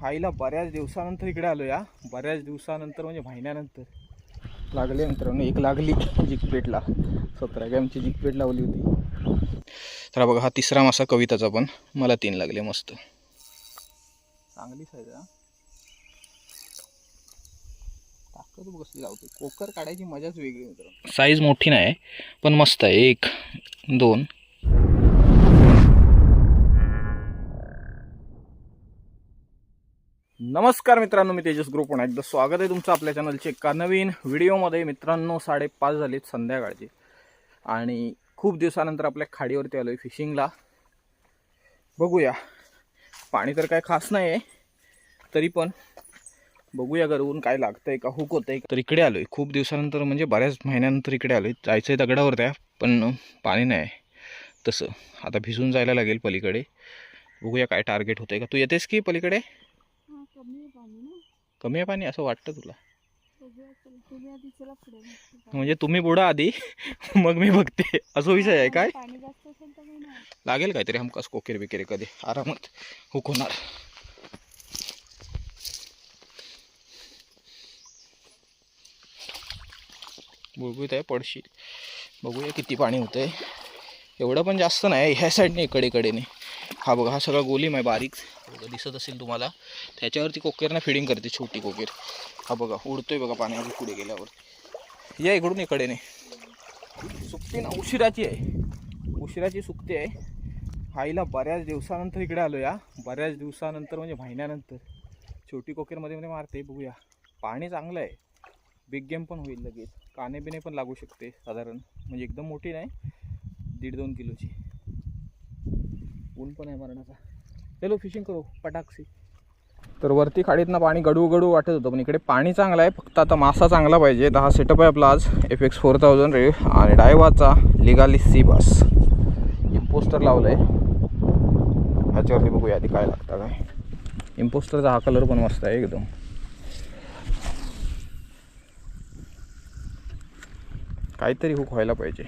आईला बऱ्याच दिवसानंतर इकडे आलो या. बऱ्याच दिवसानंतर म्हणजे महिन्यानंतर लागले मित्रांनो. एक लागली जिकपेटला. 17 ग्रॅमची जिकपेट लावली होती. तर बघा हा तिसरा मासा कविताचा, पण मला 3 लागले. मस्त चांगली साईज आहे. ताकद बसली लावते. कोकर काढायची मजाच वेगळी मित्रांनो. साईज मोठी नाही पण मस्त आहे. 1 2. नमस्कार मित्रांनो, मी तेजस ग्रुप पुन्हा एकदा स्वागत आहे तुमचं आपल्या चॅनलचे एका नवीन व्हिडिओमध्ये. मित्रांनो 5:30 झालेत संध्याकाळचे आणि खूप दिवसानंतर आपल्या खाडीवरती आलो आहे फिशिंगला. बघूया, पाणी तर काय खास नाही आहे, तरी पण बघूया घरून काय लागतंय का, हुक होतंय. तर इकडे आलो आहे खूप दिवसानंतर, म्हणजे बऱ्याच महिन्यानंतर इकडे आलो आहे. जायचं आहे दगडावर त्या, पण पाणी नाही तसं. आता भिजून जायला लागेल पलीकडे. बघूया काय टार्गेट होतंय का. तू येतेस की पलीकडे? कमी आहे पाणी असं वाटतं तुला? म्हणजे तुम्ही बुडा आधी मग मी बघते, असं विषय आहे काय? लागेल काहीतरी हमकास कोकेर बिकेरे कधी आरामात हुक होणार. बुळबुळीत आहे, पडशी. बघूया किती पाणी होतंय. एवढं पण जास्त नाही ह्या साईडने, इकडेने. हा बघा, हा सगळा गोलीम आहे बारीक, दिसत असेल तुम्हाला. त्याच्यावरती कोकेरना फिडिंग करते, छोटी कोकेर. हा बघा उडतोय बघा पाण्यामध्ये पुढे गेल्यावर. या इकडून इकडेने सुकते ना, उशिराची आहे, उशिराची सुकते आहे. आईला बऱ्याच दिवसानंतर इकडे आलो या. बऱ्याच दिवसानंतर म्हणजे महिन्यानंतर छोटी कोकेरमध्ये मध्ये मारते. बघूया, पाणी चांगलं आहे. बिग गेम पण होईल लगेच. काने बिने पण लागू शकते साधारण, म्हणजे एकदम मोठी नाही, 1.5-2 किलोची. ऊन पण आहे मरणाचा. चलो फिशिंग करू पटाक्षी. तर वरती खाडीतनं पाणी गडू गडू वाटत होतं, पण इकडे पाणी चांगलं आहे. फक्त आता मासा चांगला पाहिजे. हा सेटअप आहे आपला आज FX 4000 रे, आणि डायवाचा लिगाली सी बास. इम्पोस्टर लावलं आहे ह्याच्यावरती. बघूया आधी काय लागतं काय. इम्पोस्टरचा हा कलर पण मस्त आहे एकदम. काहीतरी हुक व्हायला पाहिजे.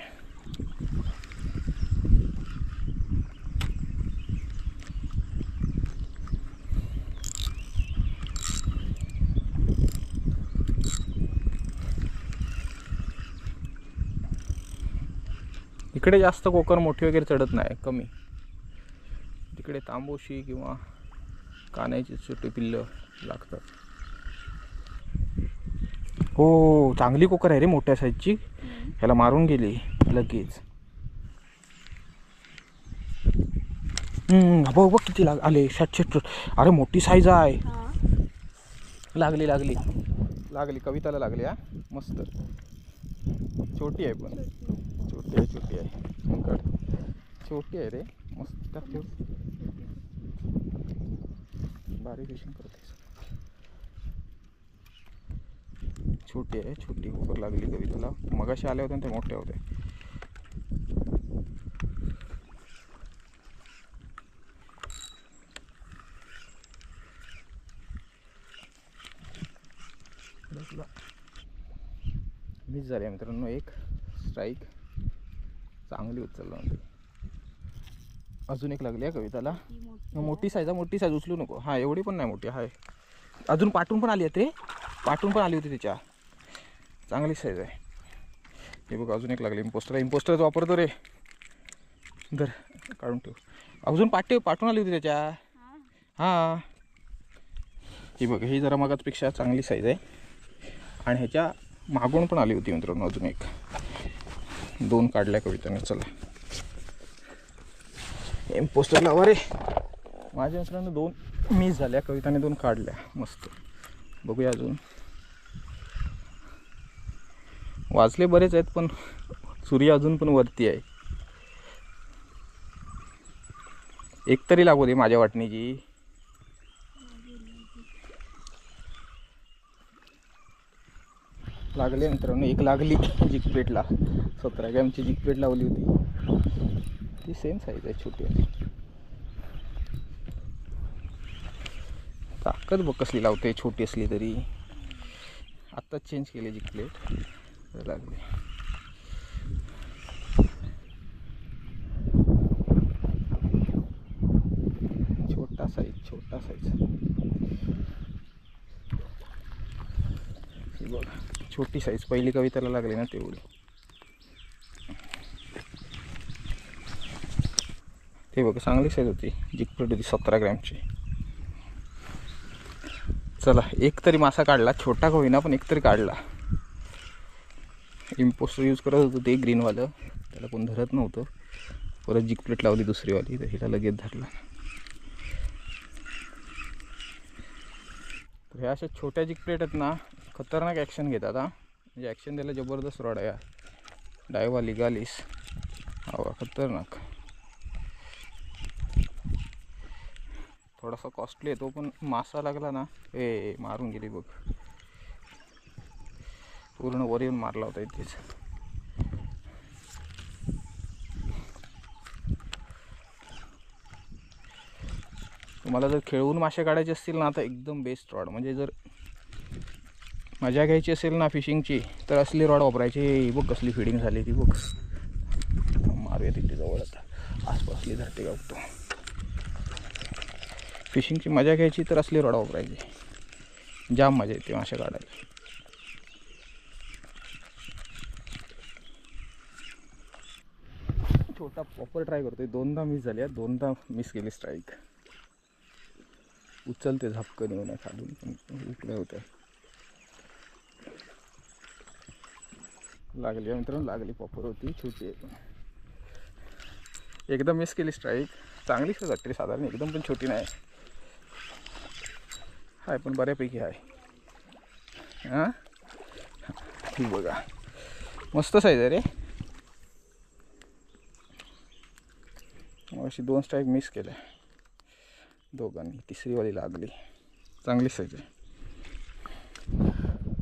इकडे जास्त कोकर मोठी वगैरे चढत नाही, कमी. तिकडे तांबोशी किंवा कान्याची छोटी पिल्लं लागतात. हो, चांगली कोकर आहे रे, मोठ्या साईजची. ह्याला मारून गेली लगेच. बघ किती आले. 700. अरे मोठी साईज आहे. लागली लागली लागली कविताला लागली. हा मस्त. छोटी आहे पण, छोटी आहे, छोटी आहे, छोटी आहे रे, मस्त. बारीक फिशिंग करते. छोटी आहे, छोटी कोकर लागली कविताला. मगाशी आले होते ते मोठे होते. मिस झाली मित्रांनो. एक स्ट्राईक चांगली उचलला. अजून एक लागली आहे कविताला. मोठी साईज आहे, मोठी साईज उचलू नको. हा एवढी पण नाही मोठी आहे. अजून पाठून पण आली आहे ते, पाठून पण आली होती त्याच्या. चांगली साईज आहे. हे बघा अजून एक लागली. इम्पोस्टरच वापरतो रे. धर काढून ठेव. अजून पाठून आली होती त्याच्या. हां ही बघ, ही जरा मगाचपेक्षा चांगली साईज आहे. आणि ह्याच्या मागून पण आली होती मित्रांनो अजून एक. 2 काढल्या कविताने. चला इम्पोस्टर लावा रे. माझ्या मित्रांनो 2 मिस झाल्या, कविताने 2 काढल्या. मस्त. बघूया अजून. वाचले बरेच आहेत, पण सूर्य अजून पण वरती आहे. एक तरी लागू दे माझ्या वाटणीची. लागले मित्रांनो. एक लागली जिकपेटला. 17 ग्रॅमची जिकपेट लावली होती. ती सेम साईज आहे, छोटी आहे. ताकद बघ कसली लावते, छोटी असली तरी. आत्ताच चेंज केली जिकप्लेट. लागले. छोटा साईज. बघ छोटी साईज, पहिली कविताला लागली ना तेवढी. ते बघ चांगली साईज होती, जिकपट होती 17 ग्रॅमची. चला एक तरी मासा काढला, छोटा का होईना पण एक तरी काढला. इम्पोस्टर यूज करत होतो ते ग्रीनवालं, त्याला कोण धरत नव्हतं. परत जिकप्लेट लावली दुसरीवाली, तर हिला लगेच धरला. तर ह्या अशा छोट्या जिकप्लेट आहेत ना, खतरनाक ॲक्शन घेतात हा. म्हणजे ॲक्शन द्यायला जबरदस्त रॉड आहे. डायवा लिगालिस हवा खतरनाक. थोडासा कॉस्टली आहे तो, पण मासा लागला ना ए मारून गेली बघ. पूर्ण वर येऊन मारला होता इथेच. तुम्हाला जर खेळून मासे काढायचे असतील ना, तर एकदम बेस्ट रॉड. म्हणजे जर मजा घ्यायची असेल ना फिशिंगची, तर असली रॉड वापरायची. बघ कसली फिडिंग झाली ती बघ. मारूया तिथे जवळ, आता आसपासली धरते गावतो. फिशिंगची मजा घ्यायची तर असली रॉड वापरायची, जाम मजा येते मासे काढायला. छोटा पॉपर ट्राय करतोय, दोनदा मिस झाली, दोनदा मिस केली स्ट्राईक. उचलते झपकन येऊन खालून, पण उकड्या होत्या. लागली मित्रांनो, लागली. पॉपर होती, छोटी आहे. एकदम मिस केली स्ट्राईक. चांगली सुद्धा वाटते साधारण, एकदम पण छोटी नाही आहे, पण बऱ्यापैकी आहे. हां ही बघा मस्त साईज आहे रे. अशी 2 स्ट्राईक मिस केल्या दोघांनी, तिसरीवाली लागली. चांगली साईज आहे.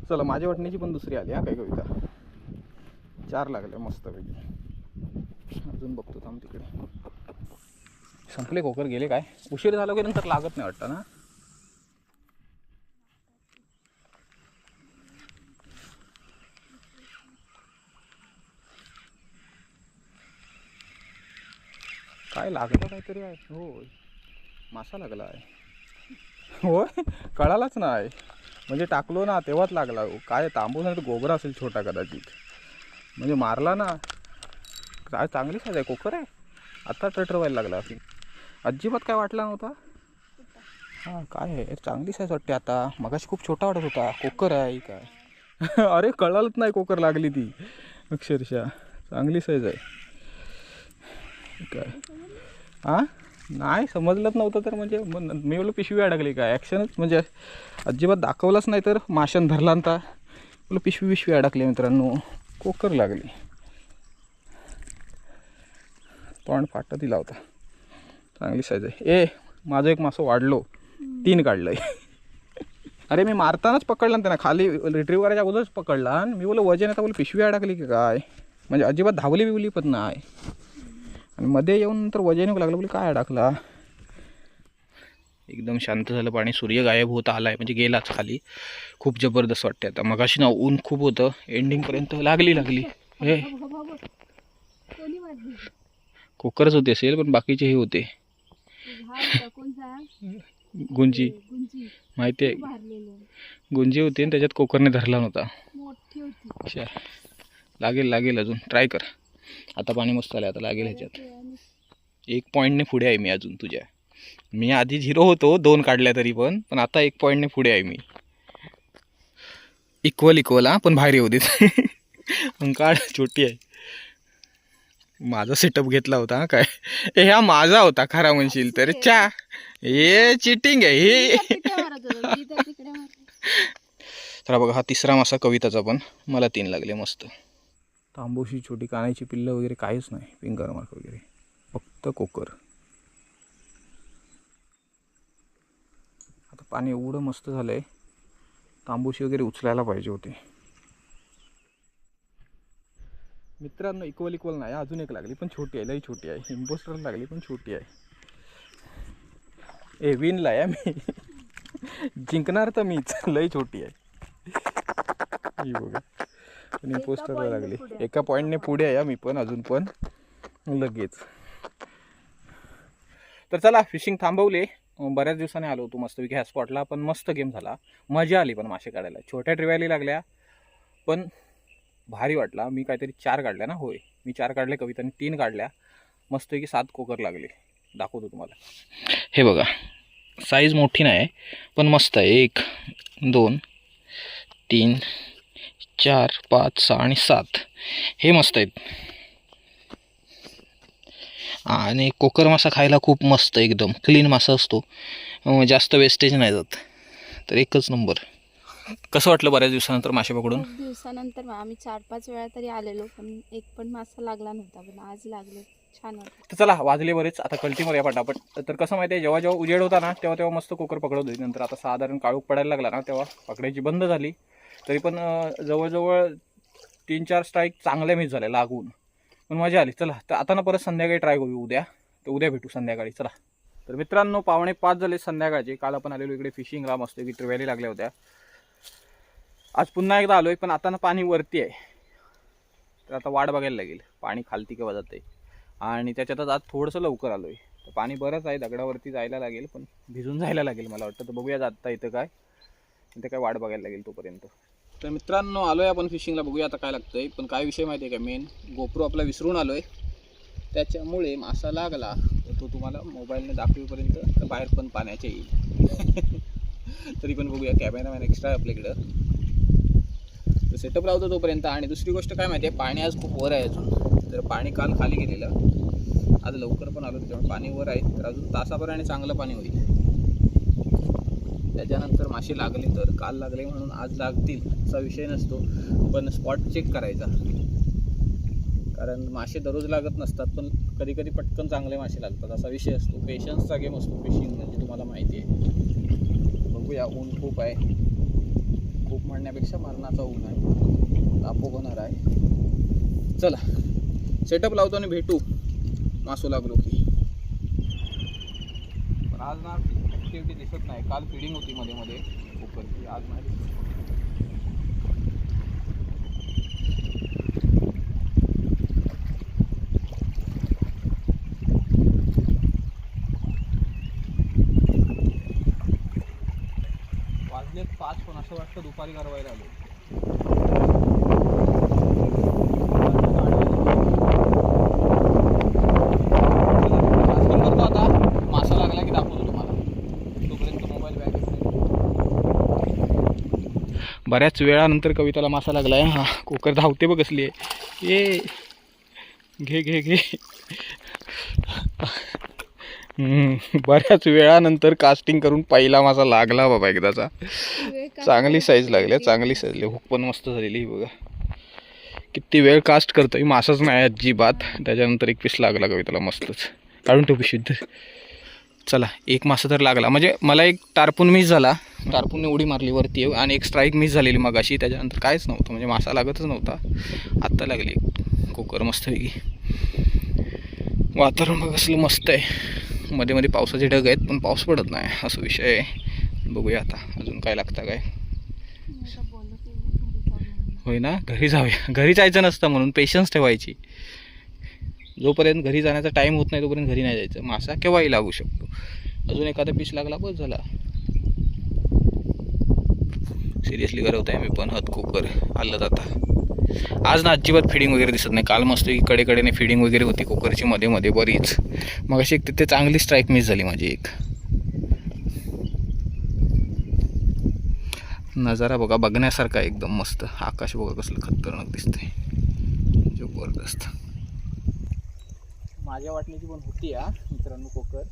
चला माझ्या वाटण्याची पण दुसरी आली हा. काय कविता 4 लागल्या मस्तपैकी. अजून बघतो थांब तिकडे. संपले कोकर गेले काय? उशीर झाला की नंतर लागत नाही वाटतं ना. काय लागलं काहीतरी आहे. होय मासा लागला आहे. होय कळालाच नाही, म्हणजे टाकलो ना तेव्हाच लागला. काय तांबूस नाही तर गोबरा असेल छोटा कदाचित. म्हणजे मारला ना. काय चांगली साईज आहे, कोकर आहे. आता टटरवायला लागला. अजिबात काय वाटला नव्हता. हां काय आहे, चांगली साईज वाटते आता. मगाशी खूप छोटा वाटत होता. कोकर आहे काय. अरे कळालंच नाही कोकर लागली ती अक्षरशः. चांगली साईज आहे काय. हां नाही समजलंच नव्हतं तर म्हणजे मी बोललो पिशवी अडकली काय. ॲक्शनच म्हणजे अजिबात दाखवलंच नाही, तर माशान धरला नव्हता. बोललो पिशवी अडकली मित्रांनो, कोकर लागली. तोंड फाटा दिला होता. चांगली साईज आहे. ए माझं एक मासं वाढलो, 3 काढलंय. अरे मी मारतानाच पकडला ना त्यांना, खाली रिट्रीव्ह करायच्या अगोदरच पकडला. आणि मी बोललो वजन आता, बोल पिशवी अडकली की काय. म्हणजे अजिबात धावली बिवली पण नाही. आणि मध्ये येऊन नंतर वजन येऊ लागलं, बोल काय अडकला. एकदम शांत झालं पाणी. सूर्य गायब होत आलाय, म्हणजे गेलाच खाली. खूप जबरदस्त वाटते आता. मगाशी ना ऊन खूप होतं, एंडिंगपर्यंत लागली. हे कोकरच होते असेल, पण बाकीचे हे होते. गुंजी माहिती आहे, गुंजी होती आणि त्याच्यात कोकरने धरला नव्हता. अच्छा लागेल अजून ट्राय कर. आता पाणी मस्त आलं, आता लागेल ह्याच्यात. 1 पॉईंटने पुढे आहे मी अजून तुझ्या. मी आधी 0 होतो, 2 काढल्या तरी पण आता 1 पॉईंटने पुढे आहे मी. इक्वल हा, पण बाहेर येऊ देत. मग काढ, छोटी आहे. माझा सेटअप घेतला होता हा काय. हा माझा होता खरा म्हणशील तर. चा हे चिटिंग आहे हे. तर बघा हा तिसरा मासा कविताचा, पण मला 3 लागले मस्त. तांबूशी छोटी, कानाची पिल्लं वगैरे काहीच नाही, फिंगर मार्क वगैरे, फक्त कोकर. आता पाणी एवढं मस्त झालंय, तांबूशी वगैरे उचलायला पाहिजे होते मित्रांनो. इक्वल नाही, अजून एक लागली पण छोटी आहे, लई छोटी आहे. इम्पोस्टर लागली पण छोटी आहे. ए विनला आहे मी. जिंकणार तर मीच, लई छोटी आहे ही बघा. पण इम्पोस्टरला लागली. 1 पॉईंटने पुढे आहे मी पण अजून पण लगेच. तर चला फिशिंग थांबवली. बऱ्याच दिवसाने आलो होतो मस्तपैकी ह्या स्पॉटला, पण मस्त गेम झाला, मजा आली. पण मासे काढायला छोट्या ट्रिव्याली लागल्या, पण भारी वाटला. मी काहीतरी 4 काढल्या ना, होय मी 4 काढले, कविताने 3 काढल्या. मस्तपैकी 7 कोकर लागले. दाखवतो तुम्हाला. हे बघा, साईज मोठी नाही पण मस्त आहे. 1 2 3 4 5 6 आणि 7 हे मस्त आहेत. आणि कोकर मासा खायला खूप मस्त, एकदम क्लीन मासा असतो, जास्त वेस्टेज नाही जात. तर एकच नंबर. कसं वाटलं बऱ्याच दिवसानंतर मासे पकडून? खूप दिवसानंतर आम्ही 4-5 वेळा तरी आलेलो, पण एक पण मासा लागला नव्हता, पण आज लागले. छान वाटलं. तर चला, वाजले बरेच, आता कल्टीमध्ये या पटापट. तर कसं माहिती आहे, जेव्हा जेव्हा उजेड होता ना तेव्हा तेव्हा मस्त कोकर पकडत होती. नंतर आता साधारण काळोख पडायला लागला ना तेव्हा पकडायची बंद झाली. तरी पण जवळजवळ 3-4 स्ट्राईक चांगले मिस झाले लागून, पण मजा आली. चला, तर आता ना परत संध्याकाळी ट्राय करू उद्या. तर उद्या भेटू संध्याकाळी. चला. तर मित्रांनो, 4:45 झाले संध्याकाळचे. काल आपण आलेलो इकडे फिशिंगला, मस्त की ट्रव्हॅली लागल्या होत्या. आज पुन्हा एकदा आलोय, पण आता ना पाणी वरती आहे. तर आता वाट बघायला लागेल पाणी खालती केव्हा जाते. आणि त्याच्यातच आज थोडंसं लवकर आलोय. तर पाणी बरंच आहे, दगडावरती जायला लागेल, पण भिजून जायला लागेल मला वाटतं. तर बघूया जाता इथं काय, ते काय वाट बघायला लागेल तोपर्यंत. तर मित्रांनो, आलोय आपण फिशिंगला, बघूया आता काय लागतंय. पण काय विषय माहिती आहे का, मेन गोप्रो आपला विसरून आलोय, त्याच्यामुळे मासा लागला तर तो तुम्हाला मोबाईलने दाखवेपर्यंत बाहेर पण पाण्याच्या येईल. तरी पण बघूया, कॅमेरामॅन एक्स्ट्रा आहे आपल्याकडं, तर सेटअप लावतो तोपर्यंत. आणि दुसरी गोष्ट काय माहिती आहे, पाणी आज खूप वर आहे अजून. तर पाणी काल खाली गेलेलं, आज लवकर पण आलो, त्याच्यामुळे पाणी वर आहे. तर अजून तासाभराने चांगलं पाणी होईल. त्याच्यानंतर मासे लागले तर, काल लागले म्हणून आज लागतील असा विषय नसतो. पण स्पॉट चेक करायचा, कारण मासे दररोज लागत नसतात, पण कधी कधी पटकन चांगले मासे लागतात, असा विषय असतो. पेशन्सचा गेम असतो फिशिंग म्हणजे, तुम्हाला माहिती आहे. बघूया, ऊन खूप आहे, खूप म्हणण्यापेक्षा मरणाचा ऊन आहे, तापो होणार आहे. चला, सेटअप लावतो आणि भेटू मासू लागलो की. पण आज ना ॲक्टिव्हिटी दिसत नाही. काल फिडिंग होती मध्ये मध्ये कोकरची, आज नाही दिसत. वाजलेत 5, पण असं वाटतं दुपारी कारवायला आलो. करतो आता, मासा लागला की दाखवतो तुम्हाला. तोपर्यंत मोबाईल बॅग. बऱ्याच वेळानंतर कविताला मासा लागलाय. हा, कोकर धावते बघ कसली आहे. ये घे घे घे. बऱ्याच वेळानंतर कास्टिंग करून पहिला मासा लागला बाबा एकदाचा. चांगली साईज लागली, चांगली साईज. हुक पण मस्त झालेली बघा. किती वेळ कास्ट करतोय, मासाच नाही अजिबात. त्याच्यानंतर एक पीस लागला कविताला मस्तच. काढून ठेवू शुद्ध. चला, एक मासा तर लागला. म्हणजे मला एक टारपून मिस झाला, टारपूनने उडी मारली वरती, आणि एक स्ट्राईक मिस झालेली मगाशी. त्याच्यानंतर काहीच नव्हतं, म्हणजे मासा लागतच नव्हता. आत्ता लागली कोकर मस्तपैकी. वातावरण बघ असलं मस्त आहे. मध्ये मध्ये पावसाचे ढग आहेत, पण पाऊस पडत नाही, असा विषय आहे. बघूया आता अजून काय लागतं काय. होय ना, घरी जाऊया. घरी जायचं नसतं म्हणून पेशन्स ठेवायची. जोपर्यंत घरी जाण्याचा टाईम होत नाही तोपर्यंत घरी नाही जायचं. मासा केव्हाही लागू शकतो. अजून एखादा पीस लागला बस झाला. सिरियसली गरवत आहे मी पण हत कोकर आलं. आता आज ना अजिबात फिडिंग वगैरे दिसत नाही. काल मस्त कडेकडेने फिडिंग वगैरे होती कोकरची मध्ये मध्ये बरीच. मग अशी एक तिथे चांगली स्ट्राईक मिस झाली माझी एक. नजारा बघा, बघण्यासारखा एकदम मस्त. आकाश बघा कसलं खतरनाक दिसतंय, जबरदस्त. माझ्या वाटण्याची पण होती या मित्रांनो कोकर.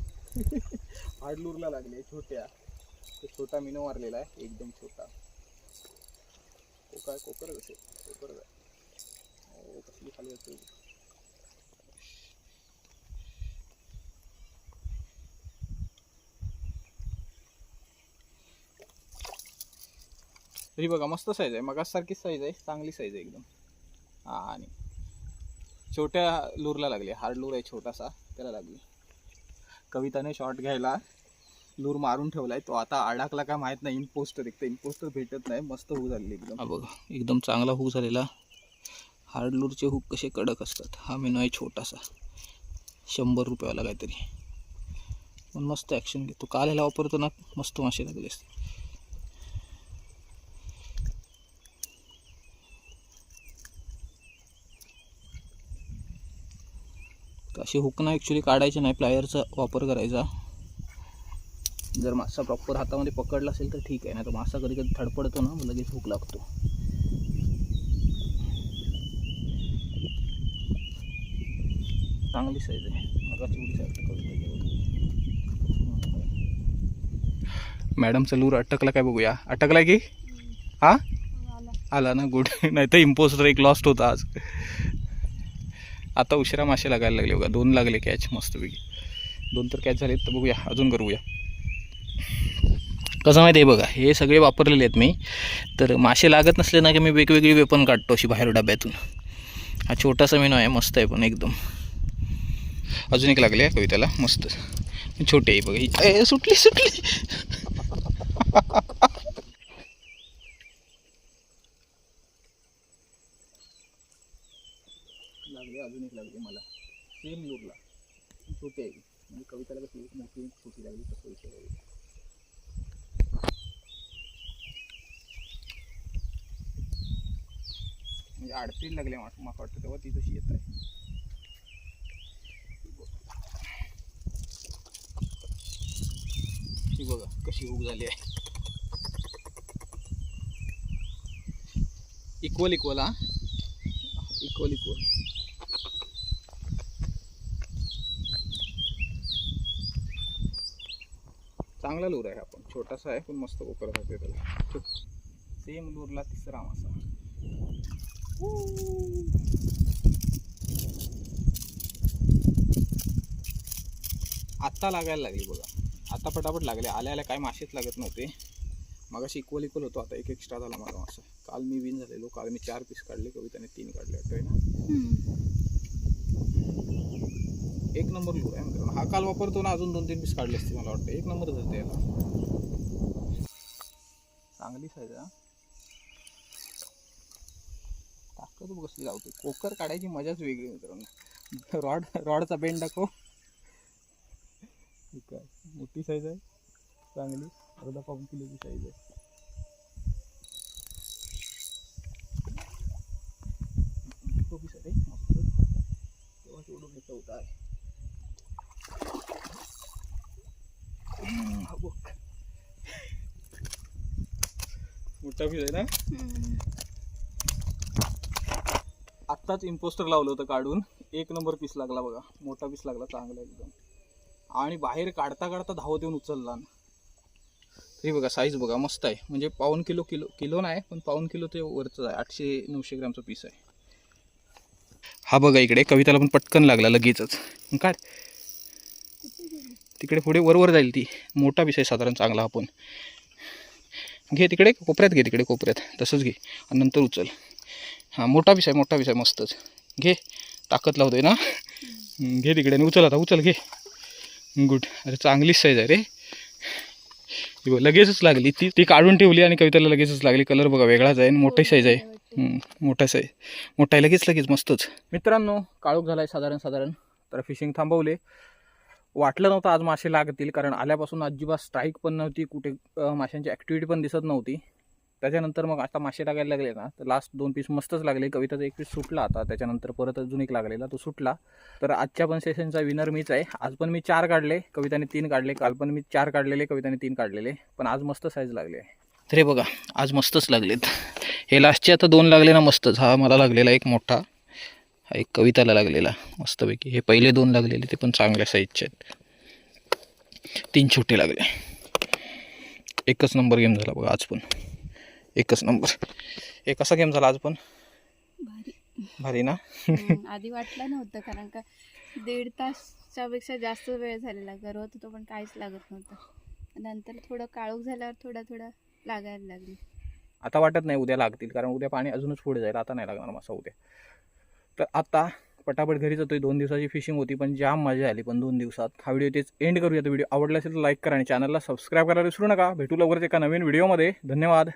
हाडलूरला लागले छोट्या. छोटा मिनो मारलेला आहे, एकदम छोटा. कोकर कोकर कसे कोकर कसली खाली होती. तरी बघा मस्त साईज आहे, मगासारखीच साईज आहे, चांगली साईज आहे एकदम. हां, आणि छोट्या लूरला लागली. हार्ड लूर आहे छोटासा, त्याला लागली. कविताने शॉट घ्यायला लूर मारून ठेवलाय, तो आता अडकला का माहीत नाही. इम्पोस्टर एक तर इम्पोस्टर भेटत नाही. मस्त हुक झालेली एकदम. हा बघा, एकदम चांगला हुक झालेला. हार्ड लूरचे हुक कसे कडक असतात. हा मेनू आहे छोटासा, 100 रुपयाला काहीतरी, पण मस्त ॲक्शन घेतो. काल ह्याला वापरतो ना, मस्त मासे लागले असते. तर अशी हुकना ॲक्च्युली काढायची नाही, प्लायरचा वापर करायचा. जर मासा प्रॉपर हातामध्ये पकडला असेल तर ठीक आहे, नाही तर मासा कधी कधी थडपडतो ना, लगेच हुक लागतो. चांगली साईज आहे. मगाची उडी साईज करून मॅडमचा लूर अटकला काय बघूया. अटकला की हा आला ना, गुड. नाही तर इम्पोस्टर एक लॉस्ट होता आज. आता उशिरा मासे लागायला लागले बघा. 2 लागले कॅच मस्तपैकी. 2 तर कॅच झालेत. तर बघूया अजून करूया. कसं माहिती आहे बघा, हे सगळे वापरलेले आहेत मी. तर मासे लागत नसले ना की मी वेगवेगळी वेपन काढतो अशी बाहेर डब्यातून. हा छोटासा मेनू आहे, मस्त आहे पण एकदम. अजून एक लागले आहे कविताला मस्त, छोटे आहे बघा ही. सुटली लागले. अजून एक लागले मला सेम लूरला, छोटे आहे. म्हणजे कविताला कशी मोठी छोटी लागली तसं विषय लागली. म्हणजे आडतीला लागले माका वाटतं तेव्हा ती तशी येत आहे. ही बघा कशी हुक झाली आहे. इक्वल हा इक्वल. चांगला लूर आहे. आपण छोटासा आहे पण मस्त कोकर होते त्याला. सेम लूरला तिसरा मासा. आत्ता लागायला लागली बघा. आता पटापट लागले. आल्या काय मासेच लागत नव्हते. मगाशी इक्वल होतो, आता एक एक्स्ट्रा झाला माझा मासा. काल मी विन झालेलो. काल मी 4 पीस काढले, कविताने 3 काढले वाटतंय ना. एक नंबर लूर आहे मित्रांनो. हा काल वापरतो ना, अजून 2-3 पीस काढले असते मला वाटतं. एक नंबर धरते याला. चांगली साईज आहे. ताकद कसली लावते. कोकर काढायची मजाच वेगळी मित्रांनो. रॉडचा बेंड दाखव. ठीक आहे, मोठी साईज आहे चांगली. अर्धा पाऊण किलोची साईज आहे. टोपीस आहे मस्त. तेव्हा तेवढं मोठं होत आहे. मोठा पीस आहे ना. आत्ताच इम्पोस्टर लावलं होतं काढून. 1 नंबर पीस लागला बघा. मोठा पीस लागला चांगला एकदम. आणि बाहेर काढता धावत येऊन उचलला. तरी बघा साईज बघा मस्त आहे. म्हणजे पाऊण किलो नाही पण पाऊण किलो ते वरचं आहे. 800-900 ग्रामचा पीस आहे हा. बघा इकडे कविताला पण पटकन लागला लगेचच. काढ तिकडे पुढे वर जाईल ती. मोठा पीस आहे साधारण चांगला. आपण घे तिकडे कोपऱ्यात, घे तिकडे कोपऱ्यात तसंच घे आणि नंतर उचल. हां मोठा पीस आहे मस्तच. घे ताकद लावतोय ना. घे तिकडे आणि उचल. आता उचल घे. गुड. अरे चांगलीच साईज आहे रे. लगेचच लागली ती काढून ठेवली आणि कविताला लगेचच लागली. कलर बघा वेगळाच आहे. मोठी साईज आहे. मोठा आहे लगेच मस्तच. मित्रांनो काळोख झाला आहे साधारण. तर फिशिंग थांबवले. वाटलं नव्हतं आज मासे लागतील, कारण आल्यापासून अजिबात स्ट्राईक पण नव्हती. कुठे माशांची ॲक्टिव्हिटी पण दिसत नव्हती. त्याच्यानंतर मग आता मासे लागायला लागले ना, तर लास्ट 2 पीस मस्तच लागले. कविताचा 1 पीस सुटला आता. त्याच्यानंतर परत अजून एक लागलेला, तो सुटला. तर आजच्या पण सेशनचा विनर मीच आहे. आज पण मी 4 काढले, कविताने 3 काढले. काल पण मी 4 काढलेले, कविताने 3 काढलेले. पण आज मस्त साईज लागले. तर हे बघा आज मस्तच लागलेत. हे लास्टचे आता 2 लागले ना मस्तच. हा मला लागलेला एक मोठा, हा एक कविताला लागलेला मस्तपैकी. हे पहिले 2 लागलेले ते पण चांगल्या साईजचे आहेत. 3 छोटे लागले. एकच नंबर गेम झाला बघा आज पण. एकच नंबर. एक कसा गेम झाला आज पण. भारी ना. आधी वाटलं नव्हतं, कारण का 1.5 तासच्या पेक्षा जास्त वेळ झालेला. गरवत होतो पण काहीच लागत नव्हतं. नंतर थोडं काळोख झाल्यावर थोडा लागायला लागली. आता वाटत नाही उद्या लागतील, कारण उद्या पाणी अजूनच पुढे जाईल. आता नाही लागणार मासा उद्या. तर आता पटापट घरी जातोय. 2 दिवसाची फिशिंग होती पण जाम मजा आली पण 2 दिवसात. हा व्हिडिओ तेच एंड करूया. तर व्हिडिओ आवडला असेल तर लाईक करा आणि चॅनलला सबस्क्राईब करायला विसरू नका. भेटू लवकरच एका नवीन व्हिडिओमध्ये. धन्यवाद.